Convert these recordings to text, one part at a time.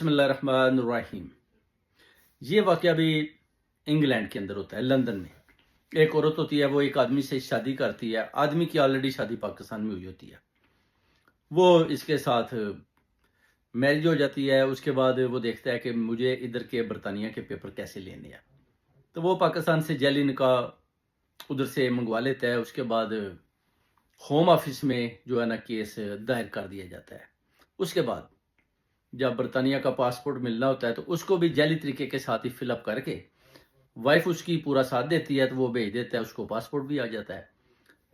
बिस्मिल्लाहिर्रहमानिर्रहीम। ये वाक़या भी इंग्लैंड के अंदर होता है, लंदन में। एक औरत होती है, वो एक आदमी से शादी करती है। आदमी की ऑलरेडी शादी पाकिस्तान में हुई होती है। वो इसके साथ मैरिज हो जाती है। उसके बाद वो देखता है कि मुझे इधर के बरतानिया के पेपर कैसे लेने हैं, तो वो पाकिस्तान से जाली निकाह उधर से मंगवा लेता है। उसके बाद होम ऑफिस में जो है ना केस दायर कर दिया जाता है। उसके बाद जब बरतानिया का पासपोर्ट मिलना होता है तो उसको भी जाली तरीके के साथ ही फिलअप करके वाइफ उसकी पूरा साथ देती है, तो वो भेज देता है, उसको पासपोर्ट भी आ जाता है।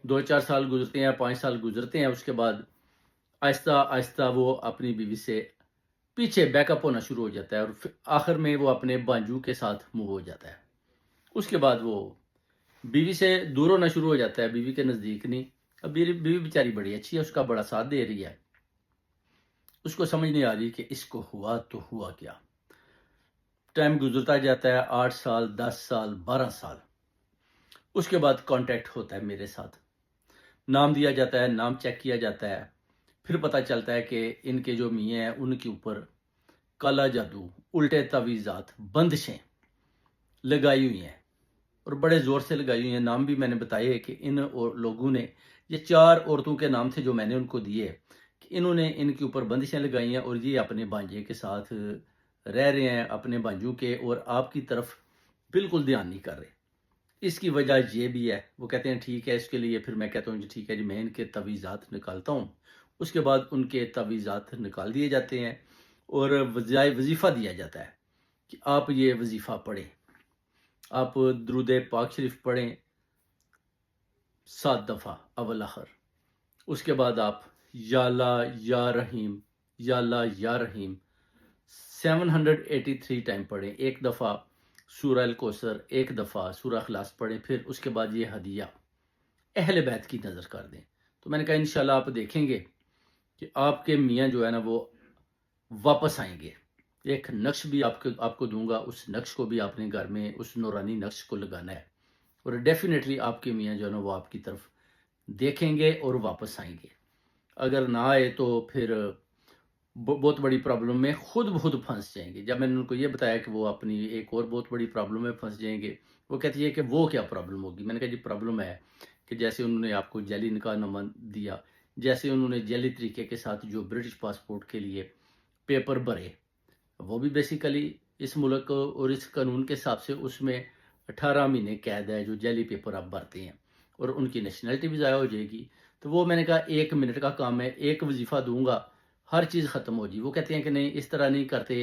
2-4 साल गुजरते हैं, 5 साल गुजरते हैं। उसके बाद आहिस्ता आहिस्ता वो अपनी बीवी से पीछे बैकअप होना शुरू हो जाता है और फिर आखिर में वो अपने बांजू के साथ मूव हो जाता है। उसके बाद वो बीवी से दूर होना शुरू हो जाता है, बीवी के नज़दीक नहीं। अब बीवी बेचारी बड़ी अच्छी है, उसका बड़ा साथ दे रही है। उसको समझ नहीं आ रही कि इसको हुआ तो हुआ क्या। टाइम गुजरता जाता है, 8 साल, 10 साल, 12 साल। उसके बाद कांटेक्ट होता है मेरे साथ, नाम दिया जाता है, नाम चेक किया जाता है। फिर पता चलता है कि इनके जो मियाँ हैं उनके ऊपर काला जादू, उल्टे तावीज़ात, बंदिशें लगाई हुई हैं और बड़े ज़ोर से लगाई हुई हैं। नाम भी मैंने बताए कि इन और लोगों ने, ये 4 औरतों के नाम थे जो मैंने उनको दिए, कि इन्होंने इनके ऊपर बंदिशें लगाई हैं और ये अपने भांजे के साथ रह रहे हैं, अपने भांजों के, और आपकी तरफ बिल्कुल ध्यान नहीं कर रहे। इसकी वजह ये भी है। वो कहते हैं ठीक है, इसके लिए फिर मैं कहता हूँ जी ठीक है जी, मैं इनके तवीज़ात निकालता हूँ। उसके बाद उनके तवीज़ात निकाल दिए जाते हैं और वजीफ़ा दिया जाता है कि आप ये वजीफ़ा पढ़ें, आप दुरूद पाक शरीफ पढ़ें 7 दफ़ा अव्वल आखिर। उसके बाद आप या अल्लाह या रहीम, या अल्लाह या रहीम 783 टाइम पढ़ें। एक दफ़ा सूरह अल कौसर, एक दफ़ा सूरह इखलास पढ़ें। फिर उसके बाद ये हदिया अहले बैत की नज़र कर दें। तो मैंने कहा इंशाल्लाह आप देखेंगे कि आपके मियाँ जो है ना वो वापस आएंगे। एक नक्श भी आपको दूंगा, उस नक्श को भी आपने घर में उस नूरानी नक्श को लगाना है और डेफिनेटली आपके मियाँ जो है ना वो आपकी तरफ देखेंगे और वापस आएंगे। अगर ना आए तो फिर बहुत बड़ी प्रॉब्लम में खुद ब खुद फंस जाएंगे। जब मैंने उनको ये बताया कि वो अपनी एक और बहुत बड़ी प्रॉब्लम में फंस जाएंगे, वो कहती है कि वो क्या प्रॉब्लम होगी। मैंने कहा जी प्रॉब्लम है कि जैसे उन्होंने आपको जाली निकाहनामा दिया, जैसे उन्होंने जाली तरीके के साथ जो ब्रिटिश पासपोर्ट के लिए पेपर भरे, वो भी बेसिकली इस मुल्क और इस कानून के हिसाब से उसमें 18 महीने कैद है जो जाली पेपर आप भरते हैं, और उनकी नेशनलिटी भी ज़ाया हो जाएगी। तो वो मैंने कहा 1 मिनट का काम है, एक वजीफ़ा दूंगा, हर चीज़ ख़त्म हो जी। वो कहते हैं कि नहीं, इस तरह नहीं करते।